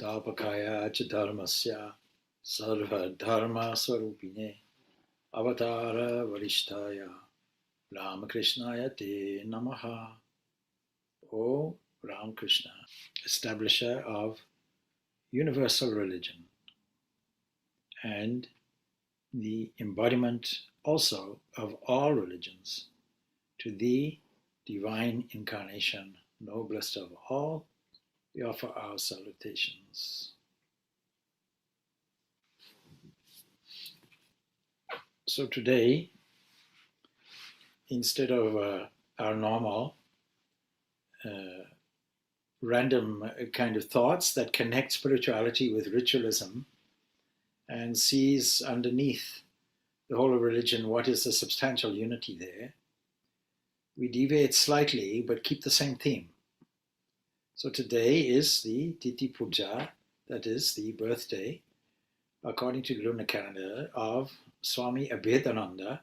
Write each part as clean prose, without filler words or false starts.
Stapakaya cha dharmasya sarva dharma swarupine avatara varishtaya Ramakrishnaya te namaha. O Ramakrishna, establisher of universal religion and the embodiment also of all religions, to thee, divine incarnation, noblest of all, we offer our salutations. So today, instead of our normal random kind of thoughts that connect spirituality with ritualism and sees underneath the whole of religion what is the substantial unity there, we deviate slightly but keep the same theme. So today is the Titi Puja, that is the birthday, according to the lunar calendar, of Swami Abhedanananda,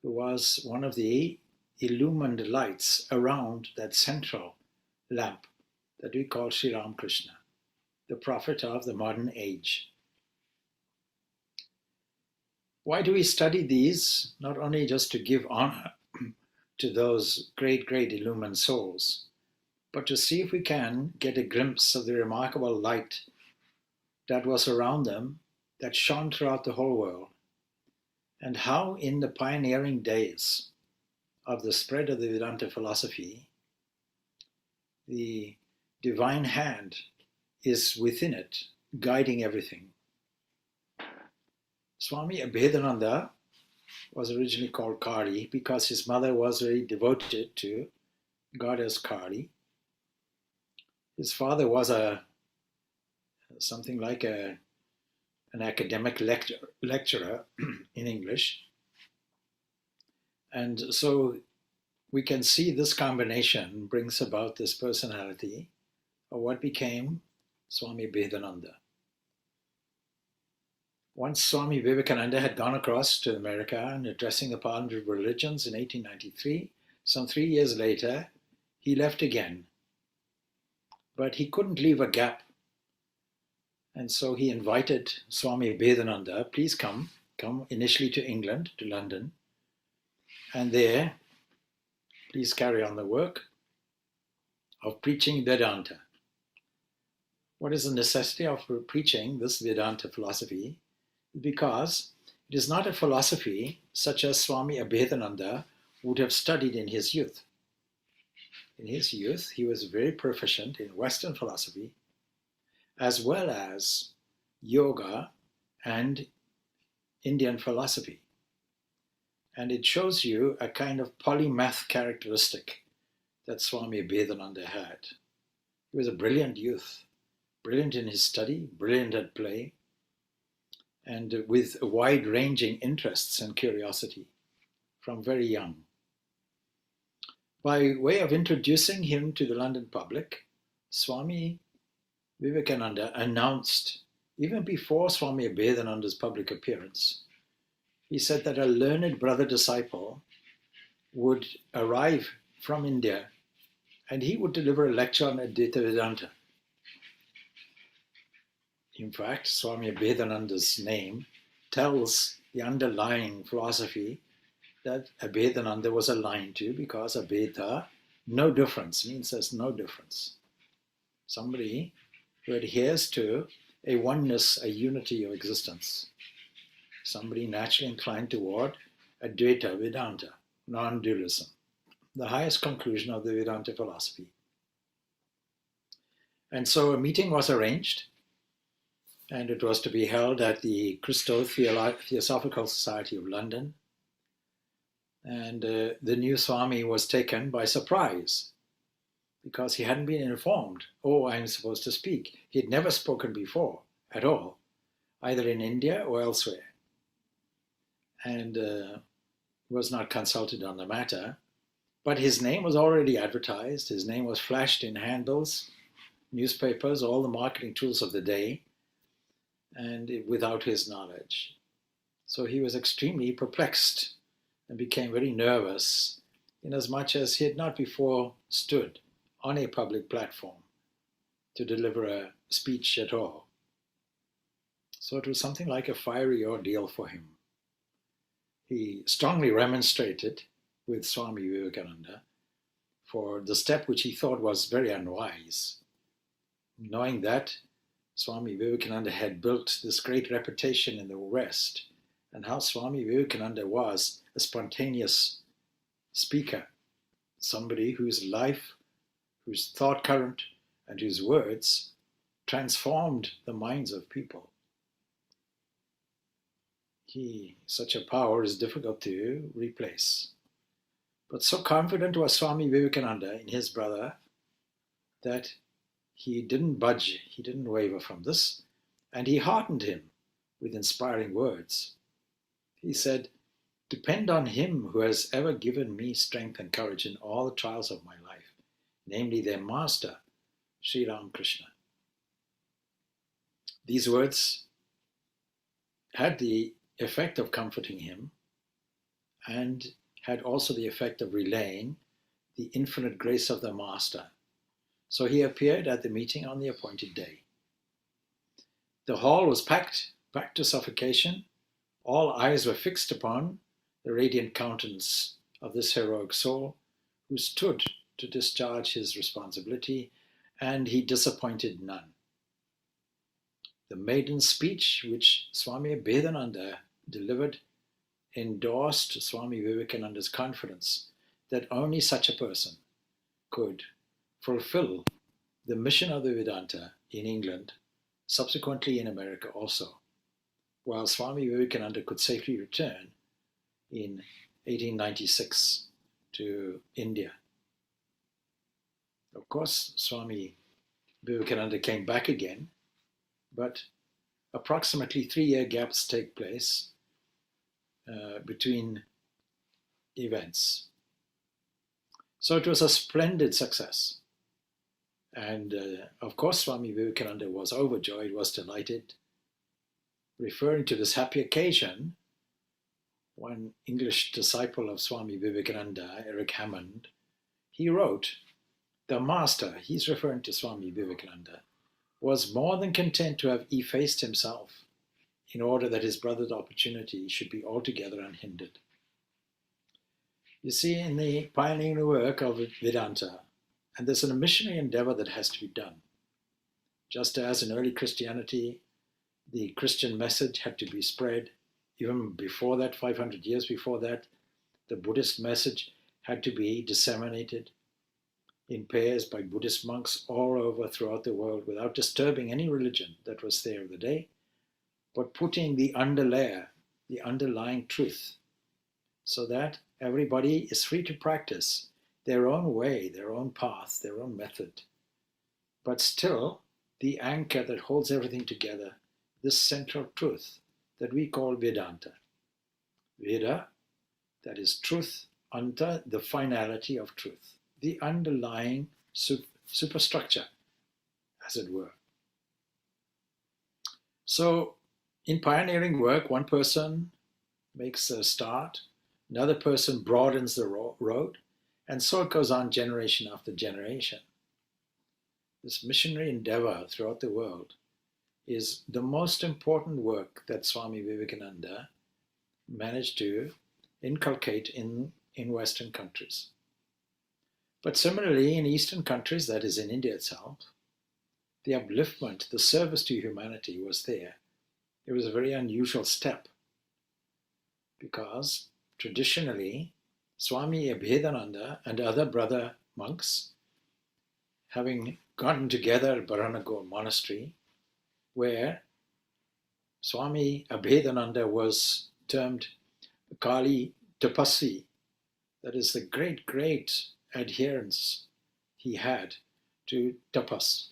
who was one of the illumined lights around that central lamp that we call Sri Ramakrishna, the prophet of the modern age. Why do we study these? Not only just to give honor to those great, great illumined souls, but to see if we can get a glimpse of the remarkable light that was around them, that shone throughout the whole world, and how in the pioneering days of the spread of the Vedanta philosophy, the divine hand is within it, guiding everything. Swami Abhedananda was originally called Kali because his mother was very devoted to goddess Kali. His father was something like an academic lecturer in English. And so we can see this combination brings about this personality of what became Swami Abhedananda. Once Swami Vivekananda had gone across to America and addressing the Parliament of Religions in 1893, some 3 years later, he left again. But he couldn't leave a gap. And so he invited Swami Abhedananda, please come initially to England, to London, and there, please carry on the work of preaching Vedanta. What is the necessity of preaching this Vedanta philosophy? Because it is not a philosophy such as Swami Abhedananda would have studied in his youth. In his youth, he was very proficient in Western philosophy, as well as yoga and Indian philosophy. And it shows you a kind of polymath characteristic that Swami Abhedananda had. He was a brilliant youth, brilliant in his study, brilliant at play, and with wide-ranging interests and curiosity from very young. By way of introducing him to the London public, Swami Vivekananda announced, even before Swami Abhedananda's public appearance, he said that a learned brother disciple would arrive from India and he would deliver a lecture on Advaita Vedanta. In fact, Swami Abhedananda's name tells the underlying philosophy that Abhedananda was aligned to, because Abheda, no difference, means there's no difference. Somebody who adheres to a oneness, a unity of existence. Somebody naturally inclined toward Advaita Vedanta, non-dualism, the highest conclusion of the Vedanta philosophy. And so a meeting was arranged, and it was to be held at the Christo-Theosophical Society of London. And the new Swami was taken by surprise because he hadn't been informed, oh, I'm supposed to speak. He had never spoken before at all, either in India or elsewhere, and was not consulted on the matter. But his name was already advertised. His name was flashed in handbills, newspapers, all the marketing tools of the day, and without his knowledge. So he was extremely perplexed and became very nervous, inasmuch as he had not before stood on a public platform to deliver speech at all. So it was something like a fiery ordeal for him. He strongly remonstrated with Swami Vivekananda for the step which he thought was very unwise, knowing that Swami Vivekananda had built this great reputation in the West, and how Swami Vivekananda was a spontaneous speaker, somebody whose life, whose thought current, and whose words transformed the minds of people. Such a power is difficult to replace. But so confident was Swami Vivekananda in his brother that he didn't budge, he didn't waver from this, and he heartened him with inspiring words. He said, "Depend on him who has ever given me strength and courage in all the trials of my life, namely their master, Sri Ramakrishna." These words had the effect of comforting him and had also the effect of relaying the infinite grace of the Master. So he appeared at the meeting on the appointed day. The hall was packed to suffocation. All eyes were fixed upon the radiant countenance of this heroic soul who stood to discharge his responsibility, and he disappointed none. The maiden speech which Swami Abhedananda delivered endorsed Swami Vivekananda's confidence that only such a person could fulfill the mission of the Vedanta in England, subsequently in America also, while Swami Vivekananda could safely return in 1896 to India. Of course, Swami Vivekananda came back again, but approximately 3-year gaps take place between events. So it was a splendid success. And of course, Swami Vivekananda was overjoyed, was delighted. Referring to this happy occasion, one English disciple of Swami Vivekananda, Eric Hammond, he wrote, "The Master," he's referring to Swami Vivekananda, "was more than content to have effaced himself in order that his brother's opportunity should be altogether unhindered." You see, in the pioneering work of Vedanta, and there's a missionary endeavor that has to be done. Just as in early Christianity, the Christian message had to be spread, even before that, 500 years before that, the Buddhist message had to be disseminated in pairs by Buddhist monks all over throughout the world without disturbing any religion that was there of the day, but putting the underlayer, the underlying truth, so that everybody is free to practice their own way, their own path, their own method. But still, the anchor that holds everything together, this central truth that we call Vedanta. Veda, that is truth under the finality of truth, the underlying superstructure, as it were. So, in pioneering work, one person makes a start, another person broadens the road, and so it goes on generation after generation. This missionary endeavor throughout the world is the most important work that Swami Vivekananda managed to inculcate in Western countries. But similarly, in Eastern countries, that is in India itself, the upliftment, the service to humanity was there. It was a very unusual step because traditionally, Swami Abhedananda and other brother monks, having gotten together at Baranagar Monastery, where Swami Abhedananda was termed Kali Tapasvi, that is the great adherence he had to tapas.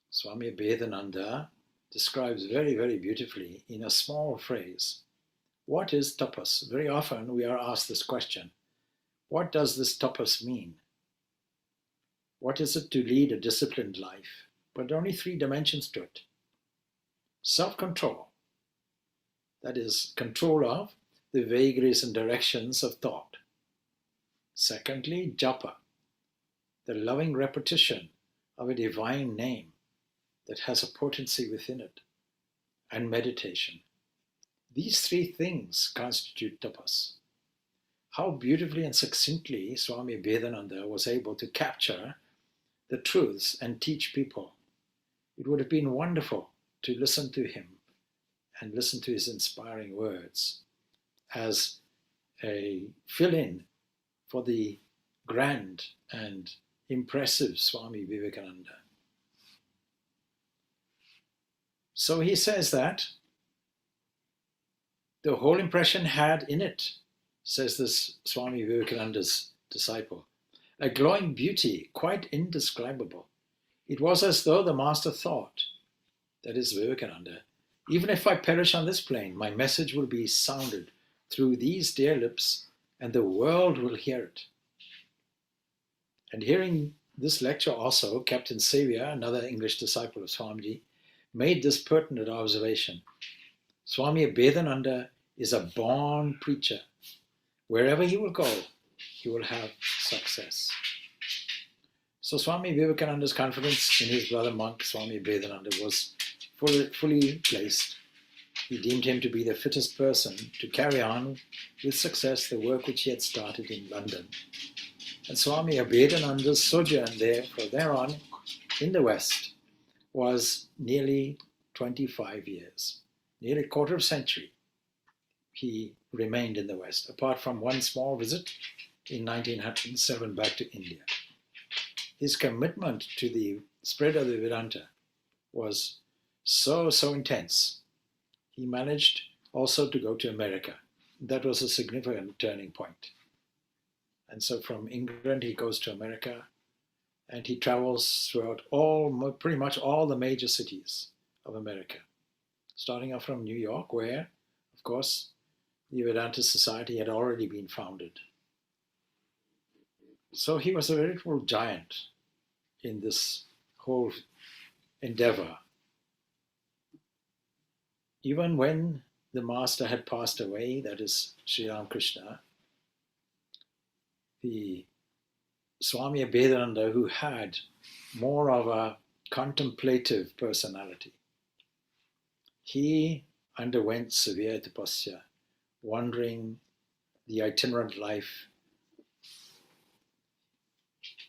Swami Abhedananda describes very beautifully in a small phrase, what is tapas? Very often we are asked this question, what does this tapas mean? What is it to lead a disciplined life? But only 3 dimensions to it. Self-control, that is, control of the vagaries and directions of thought. Secondly, japa, the loving repetition of a divine name that has a potency within it, and meditation. These three things constitute tapas. How beautifully and succinctly Swami Abhedanananda was able to capture the truths and teach people. It would have been wonderful to listen to him and listen to his inspiring words as a fill-in for the grand and impressive Swami Vivekananda. So he says that the whole impression had in it, says this Swami Vivekananda's disciple, a glowing beauty quite indescribable. It was as though the master thought, that is Vivekananda, even if I perish on this plane, my message will be sounded through these dear lips and the world will hear it. And hearing this lecture also, Captain Xavier, another English disciple of Swamiji, made this pertinent observation. Swami Abhedananda is a born preacher. Wherever he will go, he will have success. So Swami Vivekananda's confidence in his brother monk, Swami Abhedananda, was fully placed. He deemed him to be the fittest person to carry on with success the work which he had started in London. And Swami Abhedananda's sojourn there, from there on, in the West, was nearly 25 years, nearly a quarter of a century. He remained in the West, apart from one small visit in 1907 back to India. His commitment to the spread of the Vedanta was so intense. He managed also to go to America. That was a significant turning point. And so from England, he goes to America, and he travels throughout pretty much all the major cities of America, starting off from New York, where, of course, the Vedanta Society had already been founded. So he was a veritable giant in this whole endeavor. Even when the master had passed away, that is Sri Ramakrishna, the Swami Abhedananda, who had more of a contemplative personality, he underwent severe tapasya, wandering the itinerant life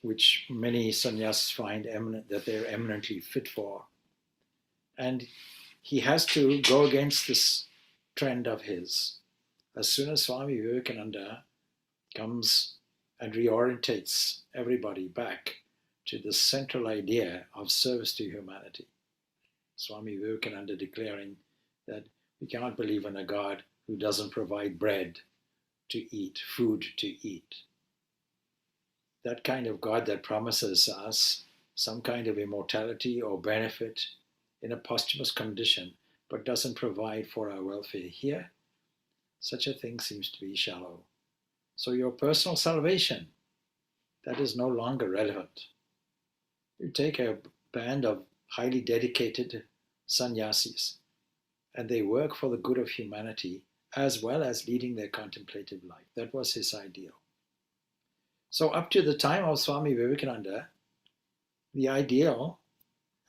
which many sannyasis find that they're eminently fit for. And he has to go against this trend of his. As soon as Swami Vivekananda comes and reorientates everybody back to the central idea of service to humanity. Swami Vivekananda declaring that we cannot believe in a God who doesn't provide bread to eat, food to eat. That kind of God that promises us some kind of immortality or benefit in a posthumous condition, but doesn't provide for our welfare here, such a thing seems to be shallow. So your personal salvation, that is no longer relevant. You take a band of highly dedicated sannyasis, and they work for the good of humanity as well as leading their contemplative life. That was his ideal. So up to the time of Swami Vivekananda, the ideal,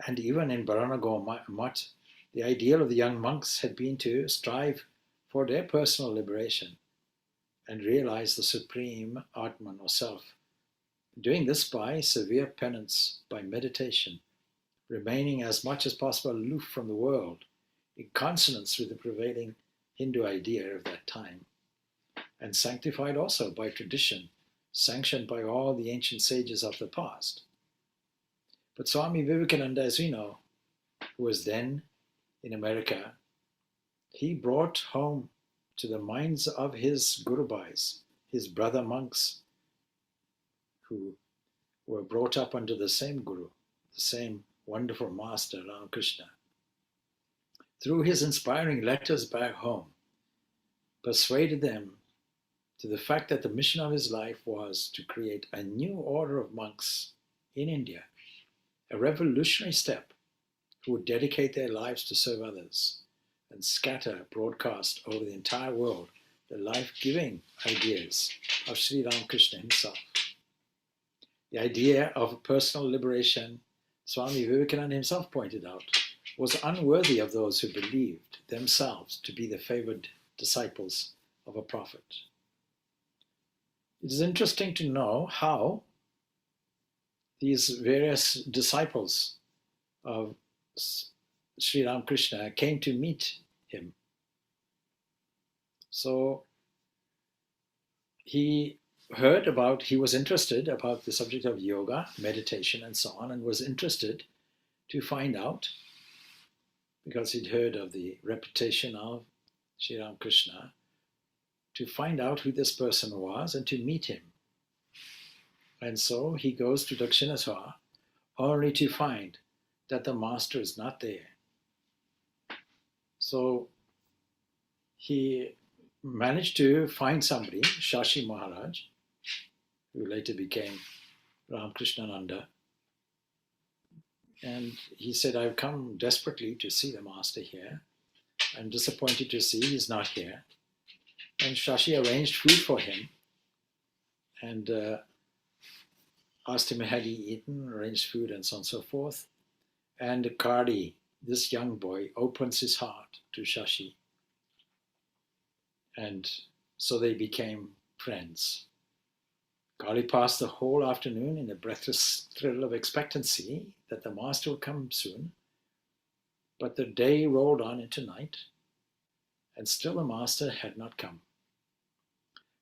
and even in Baranago Mutt, the ideal of the young monks had been to strive for their personal liberation and realize the supreme Atman or self. Doing this by severe penance, by meditation, remaining as much as possible aloof from the world, in consonance with the prevailing Hindu idea of that time, and sanctified also by tradition, sanctioned by all the ancient sages of the past. But Swami Vivekananda, as we know, who was then in America, he brought home to the minds of his Gurubhais, his brother monks, who were brought up under the same Guru, the same wonderful master, Ramakrishna, through his inspiring letters back home, persuaded them to the fact that the mission of his life was to create a new order of monks in India, a revolutionary step, who would dedicate their lives to serve others and scatter, broadcast over the entire world the life-giving ideas of Sri Ramakrishna himself. The idea of personal liberation Swami Vivekananda himself pointed out, was unworthy of those who believed themselves to be the favored disciples of a prophet. It is interesting to know how these various disciples of Sri Ramakrishna came to meet him. So he was interested about the subject of yoga, meditation, and so on, and was interested to find out, because he'd heard of the reputation of Sri Ramakrishna, to find out who this person was and to meet him. And so he goes to Dakshinaswar only to find that the master is not there. So he managed to find somebody, Shashi Maharaj, who later became Ramakrishnananda. And he said, I've come desperately to see the master here. I'm disappointed to see he's not here. And Shashi arranged food for him and asked him had he eaten, arranged food, and so on and so forth. And Kadi, this young boy, opens his heart to Shashi. And so they became friends. Kali passed the whole afternoon in a breathless thrill of expectancy that the master would come soon. But the day rolled on into night, and still the master had not come.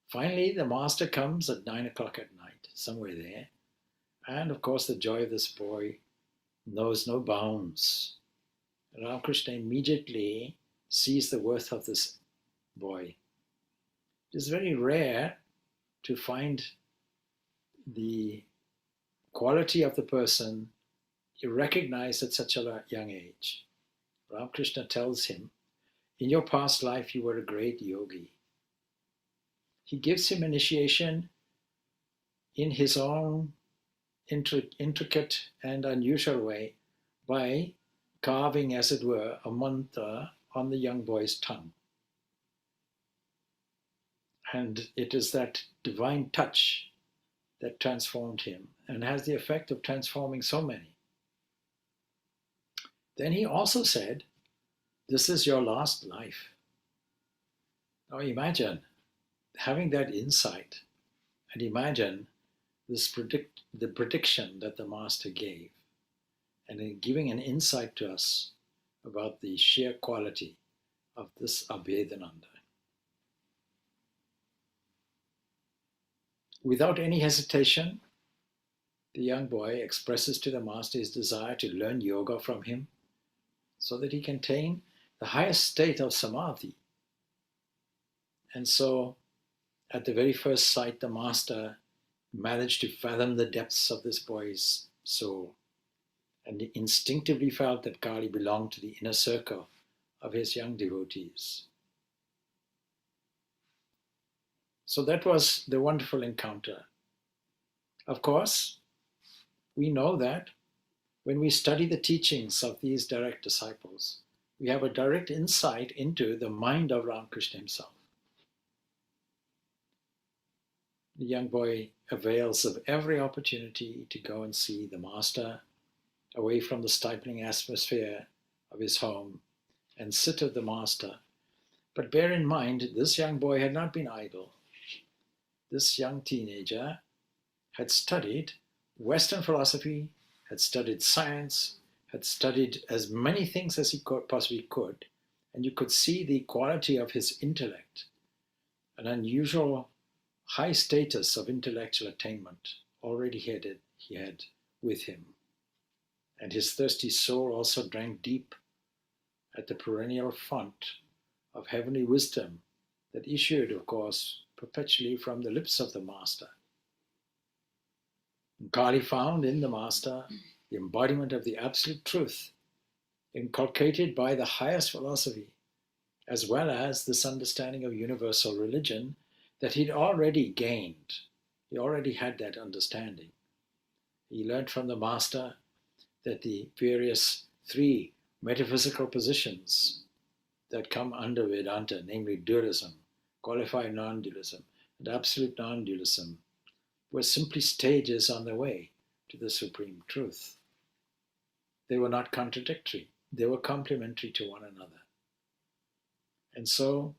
Finally, the master comes at 9 o'clock at night, somewhere there. And of course, the joy of this boy knows no bounds. Ramakrishna immediately sees the worth of this boy. It is very rare to find the quality of the person recognized at such a young age. Ramakrishna tells him, in your past life you were a great yogi. He gives him initiation in his own intricate and unusual way by carving, as it were, a mantra on the young boy's tongue. And it is that divine touch that transformed him and has the effect of transforming so many. Then he also said, this is your last life. Now imagine having that insight, and imagine the prediction that the master gave, and in giving an insight to us about the sheer quality of this Abhedanananda. Without any hesitation, the young boy expresses to the master his desire to learn yoga from him so that he can attain the highest state of samadhi. And so, at the very first sight, the master managed to fathom the depths of this boy's soul and instinctively felt that Kali belonged to the inner circle of his young devotees. So that was the wonderful encounter. Of course, we know that when we study the teachings of these direct disciples, we have a direct insight into the mind of Ramakrishna himself. The young boy avails of every opportunity to go and see the master away from the stifling atmosphere of his home and sit with the master. But bear in mind, this young boy had not been idle. This young teenager had studied Western philosophy, had studied science, had studied as many things as he possibly could, and you could see the quality of his intellect, an unusual high status of intellectual attainment already he had with him. And his thirsty soul also drank deep at the perennial fount of heavenly wisdom that issued, of course, perpetually from the lips of the master. And Kali found in the master the embodiment of the absolute truth, inculcated by the highest philosophy, as well as this understanding of universal religion that he'd already gained. He already had that understanding. He learned from the master that the various three metaphysical positions that come under Vedanta, namely dualism, qualified non-dualism, and absolute non-dualism, were simply stages on the way to the supreme truth. They were not contradictory. They were complementary to one another. And so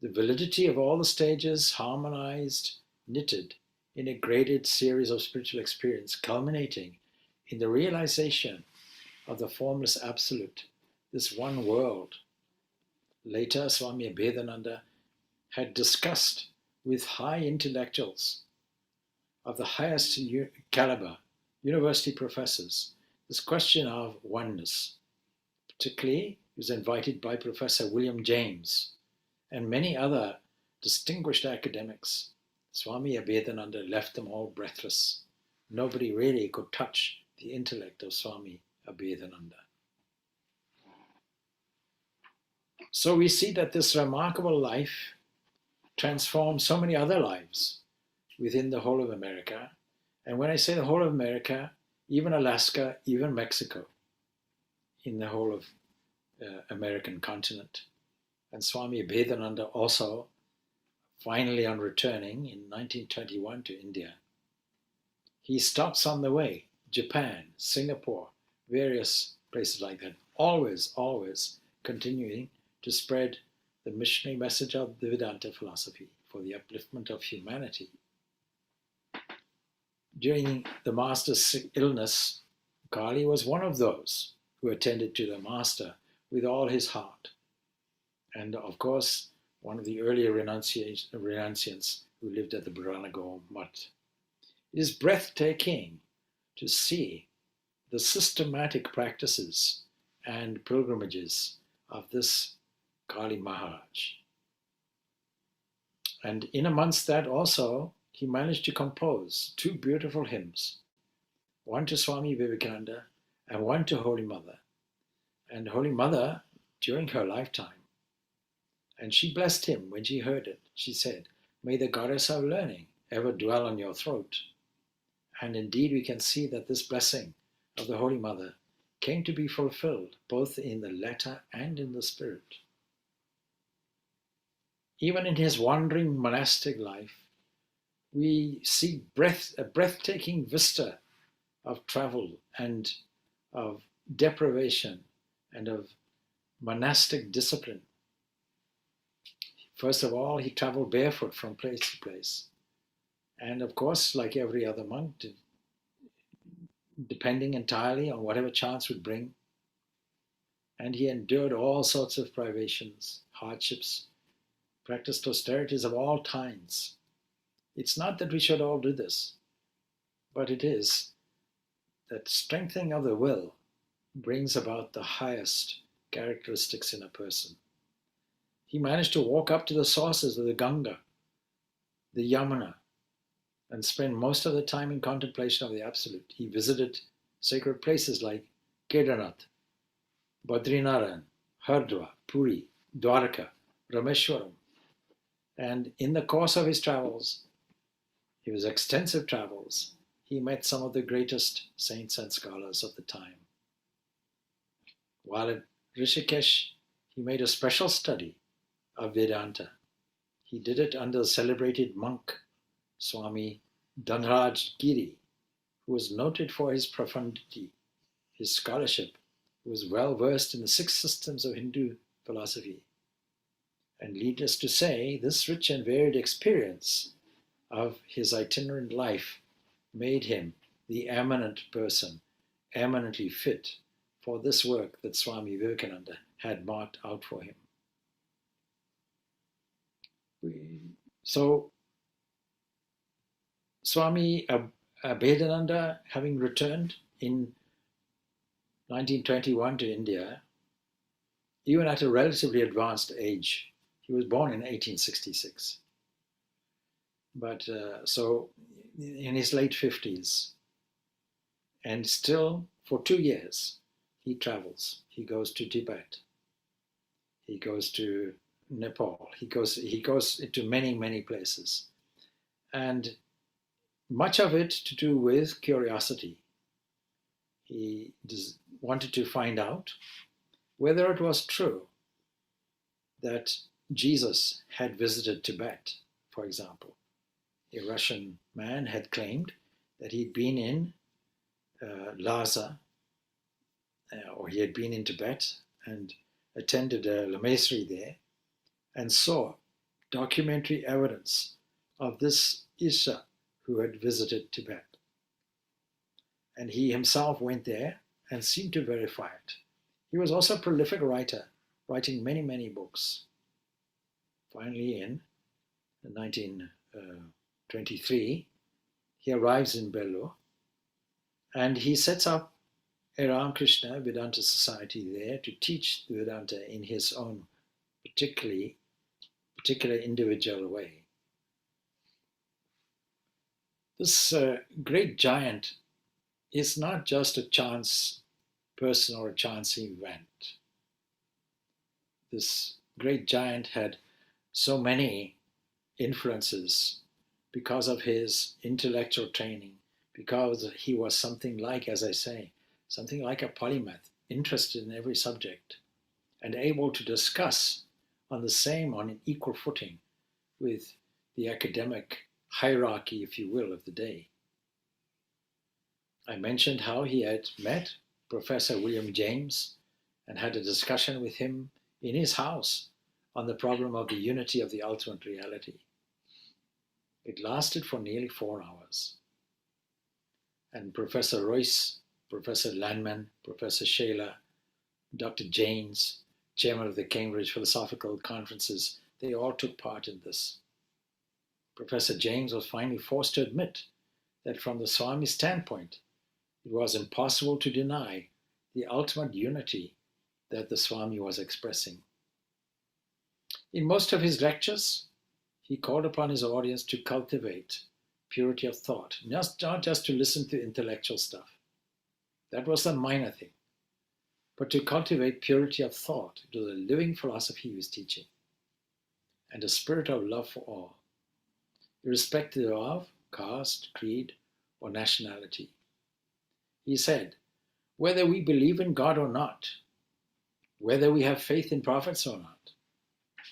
the validity of all the stages harmonized, knitted in a graded series of spiritual experience, culminating in the realization of the formless absolute, this one world. Later, Swami Abhedananda had discussed with high intellectuals of the highest caliber, university professors, this question of oneness. Particularly, he was invited by Professor William James and many other distinguished academics. Swami Abhedananda left them all breathless. Nobody really could touch the intellect of Swami Abhedananda. So we see that this remarkable life transformed so many other lives within the whole of America. And when I say the whole of America, even Alaska, even Mexico, in the whole of American continent. And Swami Abhedananda also, finally on returning in 1921 to India, he stops on the way, Japan, Singapore, various places like that, always continuing to spread the missionary message of the Vedanta philosophy for the upliftment of humanity. During the master's illness, Kali was one of those who attended to the master with all his heart. And of course, one of the earlier renunciants who lived at the Baranago Mutt. It is breathtaking to see the systematic practices and pilgrimages of this Kali Maharaj. And in amongst that also, he managed to compose two beautiful hymns, one to Swami Vivekananda and one to Holy Mother. And Holy Mother, during her lifetime, and she blessed him when she heard it. She said, "May the goddess of learning ever dwell on your throat." And indeed we can see that this blessing of the Holy Mother came to be fulfilled both in the letter and in the spirit. Even in his wandering monastic life, we see a breathtaking vista of travel and of deprivation and of monastic discipline. First of all, he traveled barefoot from place to place. And of course, like every other monk, depending entirely on whatever chance would bring. And he endured all sorts of privations, hardships, practiced austerities of all kinds. It's not that we should all do this, but it is that strengthening of the will brings about the highest characteristics in a person. He managed to walk up to the sources of the Ganga, the Yamuna, and spend most of the time in contemplation of the Absolute. He visited sacred places like Kedarnath, Badrinaran, Hardwar, Puri, Dwarka, Rameshwaram. And in the course of his travels, his extensive travels, he met some of the greatest saints and scholars of the time. While at Rishikesh, he made a special study of Vedanta. He did it under the celebrated monk, Swami Dhanraj Giri, who was noted for his profundity, his scholarship, who was well versed in the six systems of Hindu philosophy. And needless to say, this rich and varied experience of his itinerant life made him the eminent person, eminently fit for this work that Swami Vivekananda had marked out for him. So, Swami Abhedananda, having returned in 1921 to India, even at a relatively advanced age, he was born in 1866. But so in his late 50s, and still for 2 years, he travels. He goes to Tibet. He goes to Nepal. He goes to many places. And much of it to do with curiosity. He wanted to find out whether it was true that Jesus had visited Tibet, for example. A Russian man had claimed that he'd been in Lhasa or he had been in Tibet and attended a lamassery there and saw documentary evidence of this Isha who had visited Tibet. And he himself went there and seemed to verify it. He was also a prolific writer, writing many, many books. Finally, in 1923, he arrives in Belur and he sets up a Ramakrishna Vedanta Society there to teach Vedanta in his own particular individual way. This great giant is not just a chance person or a chance event. This great giant had so many influences because of his intellectual training, because he was something like, as I say, something like a polymath, interested in every subject and able to discuss on an equal footing with the academic hierarchy, if you will, of the day. I mentioned how he had met Professor William James and had a discussion with him in his house on the problem of the unity of the ultimate reality. It lasted for nearly 4 hours. And Professor Royce, Professor Landman, Professor Shaler, Dr. Janes, chairman of the Cambridge Philosophical Conferences, they all took part in this. Professor James was finally forced to admit that from the Swami standpoint, it was impossible to deny the ultimate unity that the Swami was expressing. In most of his lectures, he called upon his audience to cultivate purity of thought, not just to listen to intellectual stuff. That was the minor thing. But to cultivate purity of thought to the living philosophy he was teaching, and a spirit of love for all, irrespective of caste, creed, or nationality. He said, whether we believe in God or not, whether we have faith in prophets or not,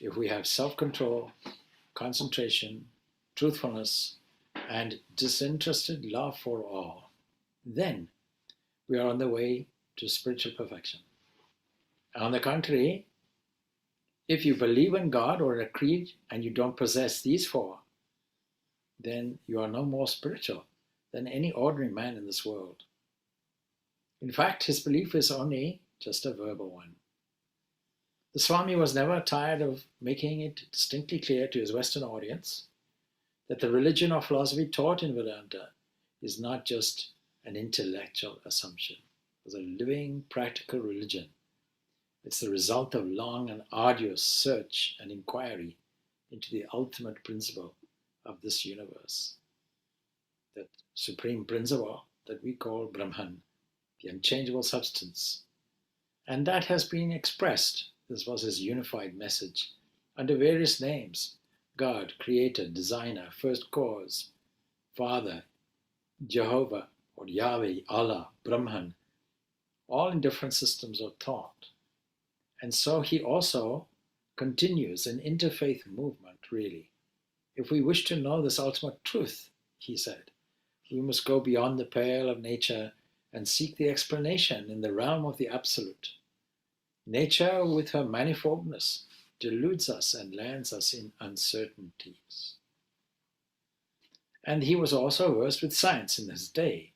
if we have self-control, concentration, truthfulness, and disinterested love for all, then we are on the way to spiritual perfection. On the contrary, if you believe in God or a creed and you don't possess these 4, then you are no more spiritual than any ordinary man in this world. In fact, his belief is only just a verbal one. The Swami was never tired of making it distinctly clear to his Western audience that the religion or philosophy taught in Vedanta is not just an intellectual assumption. It was a living, practical religion. It's the result of long and arduous search and inquiry into the ultimate principle of this universe. That supreme principle that we call Brahman, the unchangeable substance. And that has been expressed, this was his unified message, under various names: God, Creator, Designer, First Cause, Father, Jehovah, or Yahweh, Allah, Brahman, all in different systems of thought. And so he also continues an interfaith movement, really. If we wish to know this ultimate truth, he said, we must go beyond the pale of nature and seek the explanation in the realm of the absolute. Nature, with her manifoldness, deludes us and lands us in uncertainties. And he was also versed with science in his day,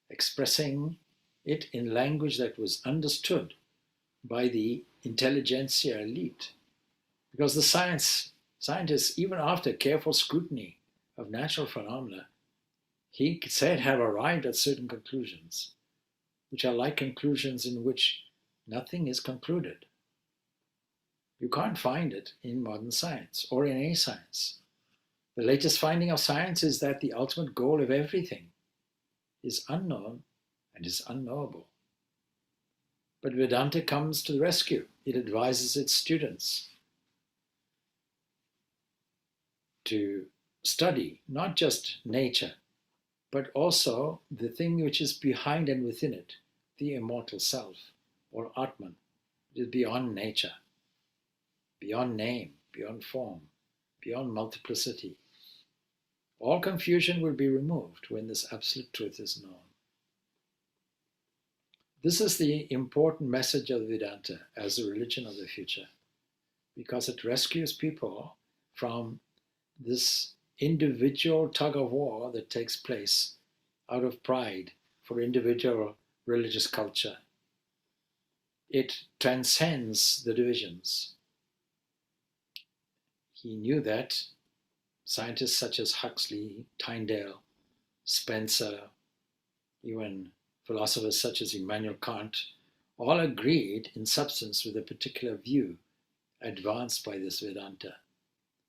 expressing it in language that was understood by the intelligentsia elite. Because the scientists, even after careful scrutiny of natural phenomena, he said have arrived at certain conclusions, which are like conclusions in which nothing is concluded. You can't find it in modern science or in any science. The latest finding of science is that the ultimate goal of everything is unknown and is unknowable. But Vedanta comes to the rescue. It advises its students to study not just nature, but also the thing which is behind and within it, the immortal self, or Atman. It is beyond nature, beyond name, beyond form, beyond multiplicity. All confusion will be removed when this absolute truth is known. This is the important message of Vedanta as the religion of the future, because it rescues people from this individual tug of war that takes place out of pride for individual religious culture. It transcends the divisions. He knew that scientists such as Huxley, Tyndale, Spencer, even philosophers such as Immanuel Kant, all agreed in substance with a particular view advanced by this Vedanta,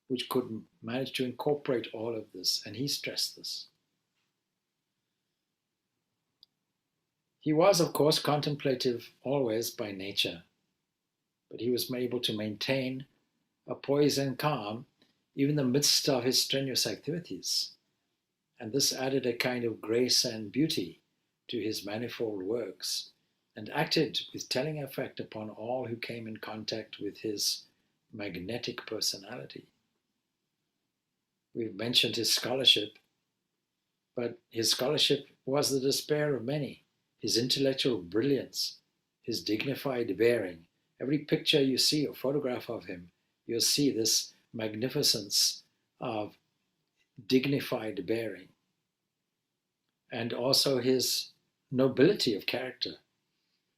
which could manage to incorporate all of this, and he stressed this. He was, of course, contemplative always by nature, but he was able to maintain a poise and calm even in the midst of his strenuous activities, and this added a kind of grace and beauty to his manifold works, and acted with telling effect upon all who came in contact with his magnetic personality. We've mentioned his scholarship, but his scholarship was the despair of many. His intellectual brilliance, his dignified bearing. Every picture you see or photograph of him, you'll see this magnificence of dignified bearing. And also his nobility of character.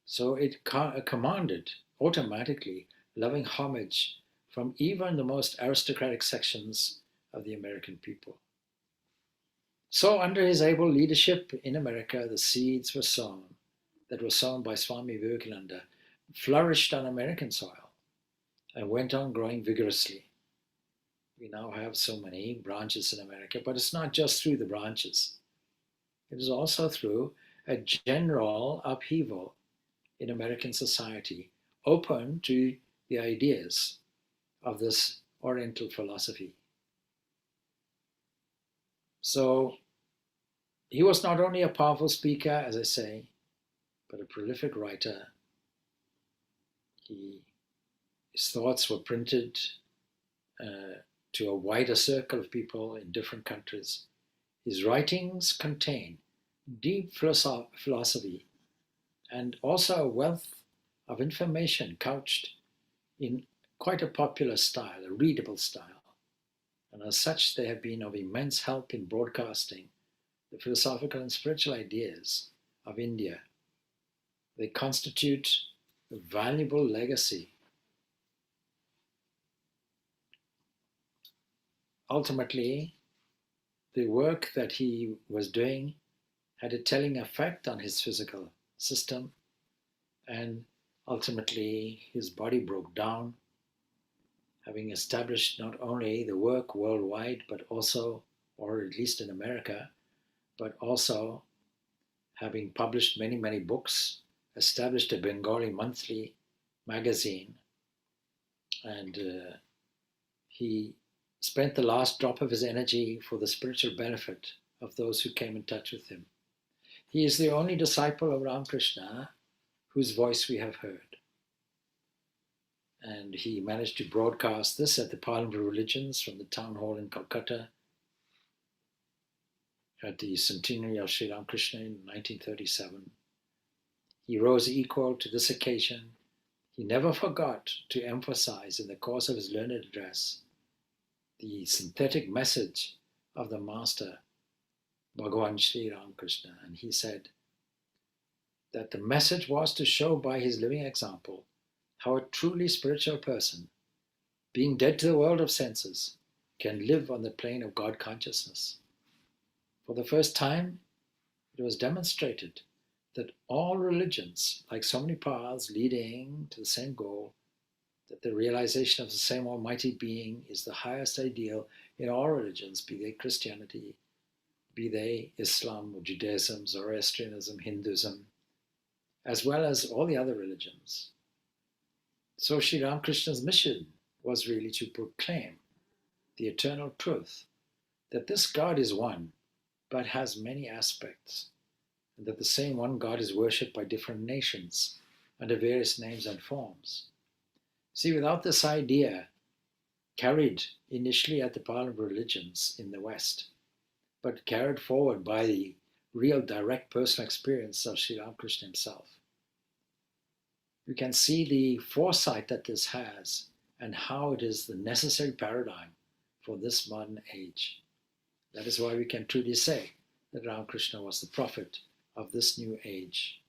So it commanded automatically loving homage from even the most aristocratic sections of the American people. So under his able leadership in America, the seeds were sown that were sown by Swami Vivekananda, flourished on American soil and went on growing vigorously. We now have so many branches in America, but it's not just through the branches. It is also through a general upheaval in American society, open to the ideas of this Oriental philosophy. So he was not only a powerful speaker, as I say, but a prolific writer. His thoughts were printed to a wider circle of people in different countries. His writings contain deep philosophy and also a wealth of information couched in quite a popular style, a readable style. And as such, they have been of immense help in broadcasting the philosophical and spiritual ideas of India. They constitute a valuable legacy. Ultimately, the work that he was doing had a telling effect on his physical system, and ultimately his body broke down, having established not only the work worldwide, but also, or at least in America, but also having published many, many books, established a Bengali monthly magazine, and he spent the last drop of his energy for the spiritual benefit of those who came in touch with him. He is the only disciple of Ramakrishna whose voice we have heard. And he managed to broadcast this at the Parliament of Religions from the town hall in Calcutta at the centenary of Sri Ramakrishna in 1937. He rose equal to this occasion. He never forgot to emphasize in the course of his learned address the synthetic message of the Master, Bhagavan Sri Ramakrishna. And he said that the message was to show by his living example how a truly spiritual person, being dead to the world of senses, can live on the plane of God consciousness. For the first time, it was demonstrated that all religions, like so many paths leading to the same goal, that the realization of the same almighty being is the highest ideal in all religions, be they Christianity, be they Islam or Judaism, Zoroastrianism, Hinduism, as well as all the other religions. So Sri Ramakrishna's mission was really to proclaim the eternal truth, that this God is one, but has many aspects, and that the same one God is worshipped by different nations under various names and forms. See, without this idea, carried initially at the Parliament of Religions in the West, but carried forward by the real direct personal experience of Sri Ramakrishna himself, we can see the foresight that this has and how it is the necessary paradigm for this modern age. That is why we can truly say that Ramakrishna was the prophet of this new age.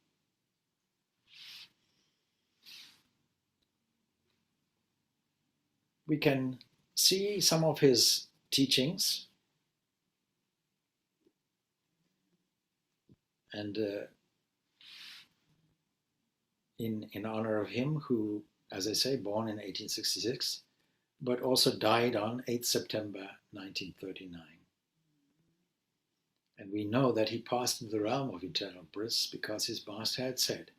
We can see some of his teachings and in honor of him who, as I say, born in 1866, but also died on 8th September 1939. And we know that he passed into the realm of eternal bliss because his master had said,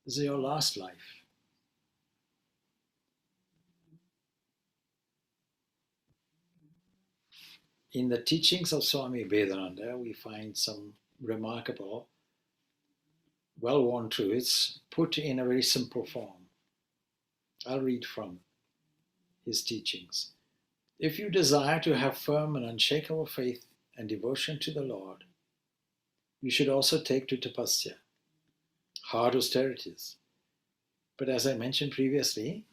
"This is your last life." In the teachings of Swami Abhedanananda, we find some remarkable, well-worn truths put in a very simple form. I'll read from his teachings. If you desire to have firm and unshakable faith and devotion to the Lord, you should also take to tapasya, hard austerities. But as I mentioned previously,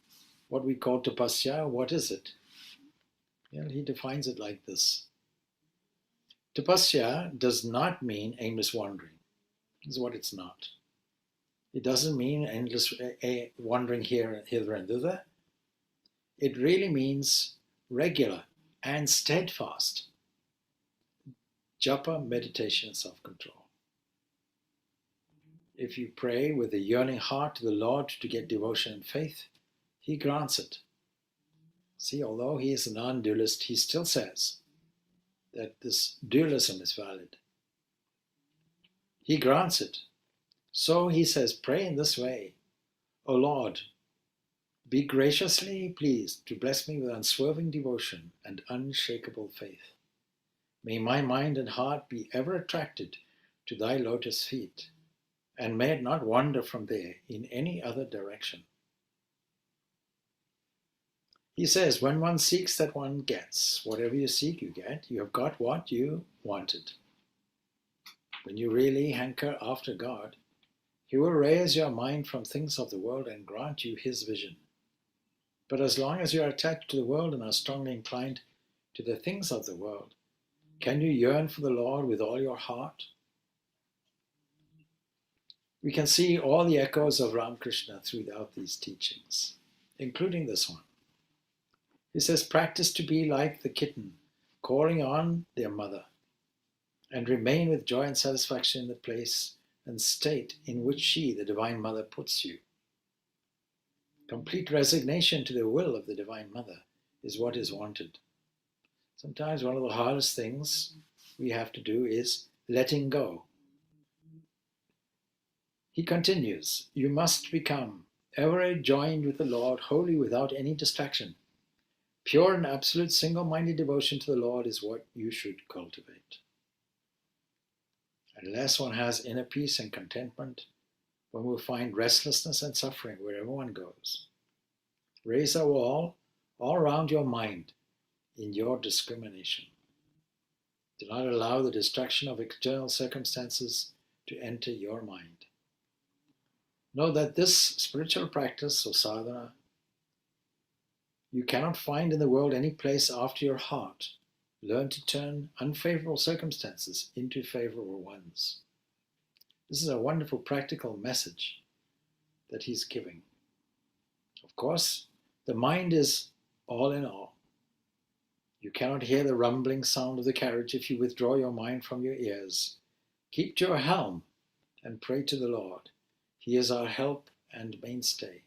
what we call tapasya, what is it? Well, he defines it like this. Tapasya does not mean aimless wandering. This is what it's not. It doesn't mean endless wandering hither and thither. It really means regular and steadfast japa, meditation, and self-control. If you pray with a yearning heart to the Lord to get devotion and faith, he grants it. See, although he is a non-dualist, he still says that this dualism is valid. He grants it. So he says, pray in this way, O Lord, be graciously pleased to bless me with unswerving devotion and unshakable faith. May my mind and heart be ever attracted to thy lotus feet, and may it not wander from there in any other direction. He says, when one seeks, that one gets. Whatever you seek, you get. You have got what you wanted. When you really hanker after God, he will raise your mind from things of the world and grant you his vision. But as long as you are attached to the world and are strongly inclined to the things of the world, can you yearn for the Lord with all your heart? We can see all the echoes of Ramakrishna throughout these teachings, including this one. He says, practice to be like the kitten, calling on their mother, and remain with joy and satisfaction in the place and state in which she, the Divine Mother, puts you. Complete resignation to the will of the Divine Mother is what is wanted. Sometimes one of the hardest things we have to do is letting go. He continues, you must become ever joined with the Lord, wholly without any distraction. Pure and absolute single-minded devotion to the Lord is what you should cultivate. Unless one has inner peace and contentment, one will find restlessness and suffering wherever one goes. Raise a wall all around your mind in your discrimination. Do not allow the distraction of external circumstances to enter your mind. Know that this spiritual practice or sadhana you cannot find in the world any place after your heart. Learn to turn unfavorable circumstances into favorable ones. This is a wonderful practical message that he's giving. Of course, the mind is all in all. You cannot hear the rumbling sound of the carriage if you withdraw your mind from your ears. Keep to your helm and pray to the Lord. He is our help and mainstay.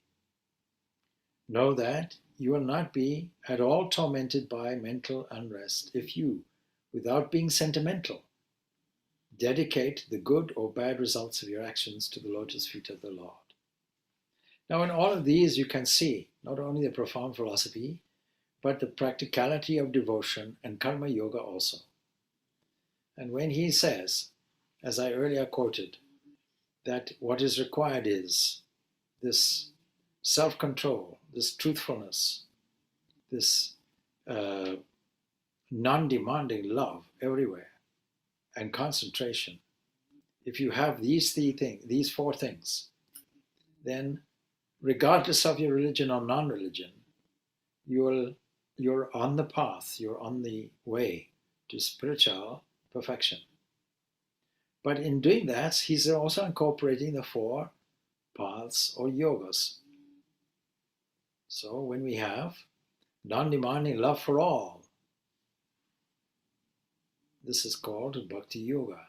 Know that you will not be at all tormented by mental unrest if you, without being sentimental, dedicate the good or bad results of your actions to the lotus feet of the Lord. Now in all of these you can see not only the profound philosophy, but the practicality of devotion and karma yoga also. And when he says, as I earlier quoted, that what is required is this self-control, this truthfulness, this non-demanding love everywhere, and concentration. If you have these four things, then regardless of your religion or non-religion, you're on the path, you're on the way to spiritual perfection. But in doing that, he's also incorporating the four paths or yogas. So when we have non-demanding love for all, this is called Bhakti Yoga.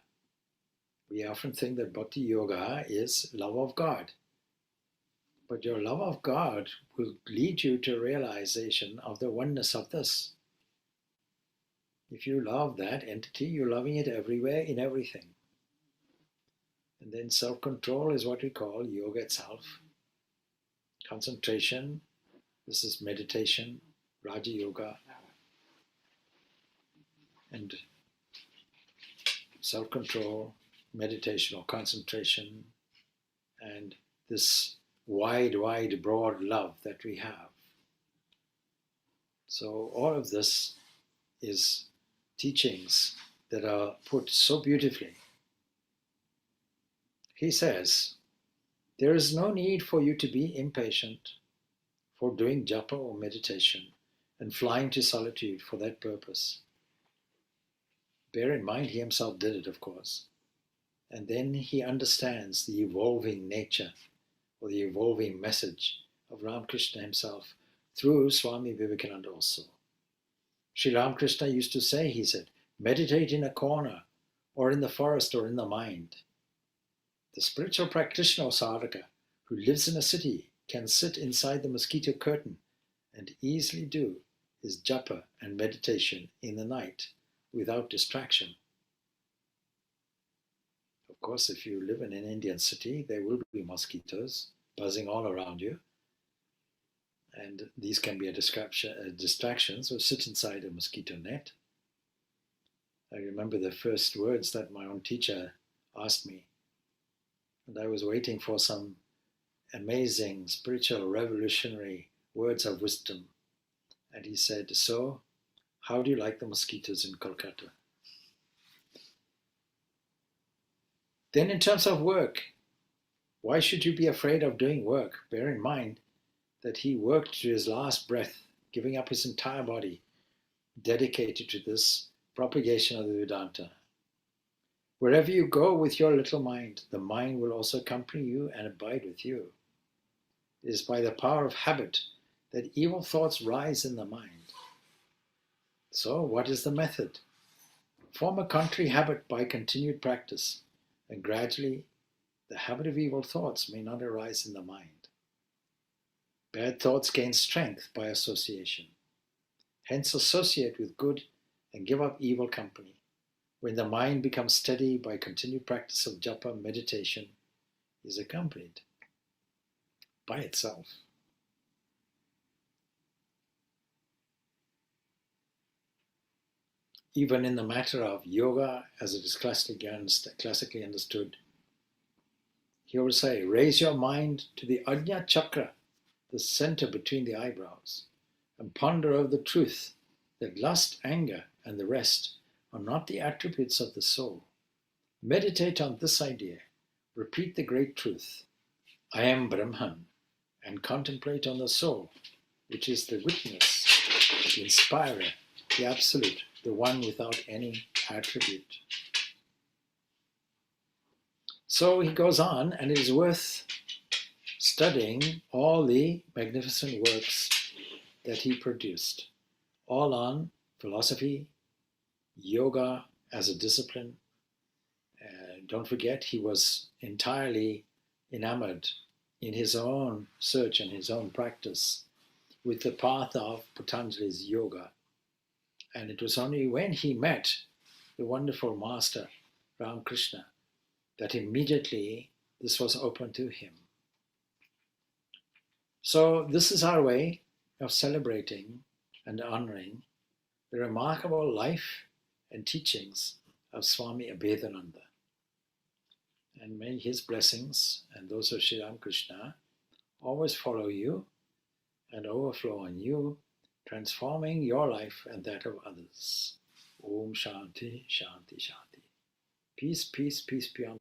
We often think that Bhakti Yoga is love of God. But your love of God will lead you to a realization of the oneness of this. If you love that entity, you're loving it everywhere, in everything. And then self-control is what we call yoga itself. Concentration, this is meditation, Raja Yoga. And self-control, meditation or concentration, and this wide, broad love that we have. So all of this is teachings that are put so beautifully. He says, there is no need for you to be impatient for doing japa or meditation and flying to solitude for that purpose. Bear in mind, he himself did it, of course. And then he understands the evolving nature or the evolving message of Ramakrishna himself through Swami Vivekananda also. Sri Ramakrishna used to say, he said, meditate in a corner or in the forest or in the mind. The spiritual practitioner or sadhaka who lives in a city can sit inside the mosquito curtain and easily do his japa and meditation in the night without distraction. Of course, if you live in an Indian city, there will be mosquitoes buzzing all around you. And these can be a distraction, so sit inside a mosquito net. I remember the first words that my own teacher asked me. And I was waiting for some amazing spiritual revolutionary words of wisdom. And he said, so, how do you like the mosquitoes in Kolkata? Then in terms of work, why should you be afraid of doing work? Bear in mind that he worked to his last breath, giving up his entire body, dedicated to this propagation of the Vedanta. Wherever you go with your little mind, the mind will also accompany you and abide with you. It is by the power of habit that evil thoughts rise in the mind. So, what is the method? Form a contrary habit by continued practice, and gradually the habit of evil thoughts may not arise in the mind. Bad thoughts gain strength by association. Hence, associate with good and give up evil company. When the mind becomes steady by continued practice of japa, meditation is accompanied by itself. Even in the matter of yoga, as it is classically understood, he will say, raise your mind to the Ajna Chakra, the center between the eyebrows, and ponder over the truth that lust, anger, and the rest are not the attributes of the soul. Meditate on this idea, repeat the great truth, I am Brahman, and contemplate on the soul, which is the witness, the inspirer, the absolute, the one without any attribute. So he goes on, and it is worth studying all the magnificent works that he produced, all on philosophy, yoga as a discipline. Don't forget, he was entirely enamored in his own search and his own practice with the path of Patanjali's yoga. And it was only when he met the wonderful master, Ramakrishna, that immediately this was open to him. So this is our way of celebrating and honoring the remarkable life and teachings of Swami Abhedananda. And may his blessings and those of Sri Ramakrishna always follow you and overflow on you, transforming your life and that of others. Om Shanti, Shanti, Shanti. Peace, peace, peace beyond.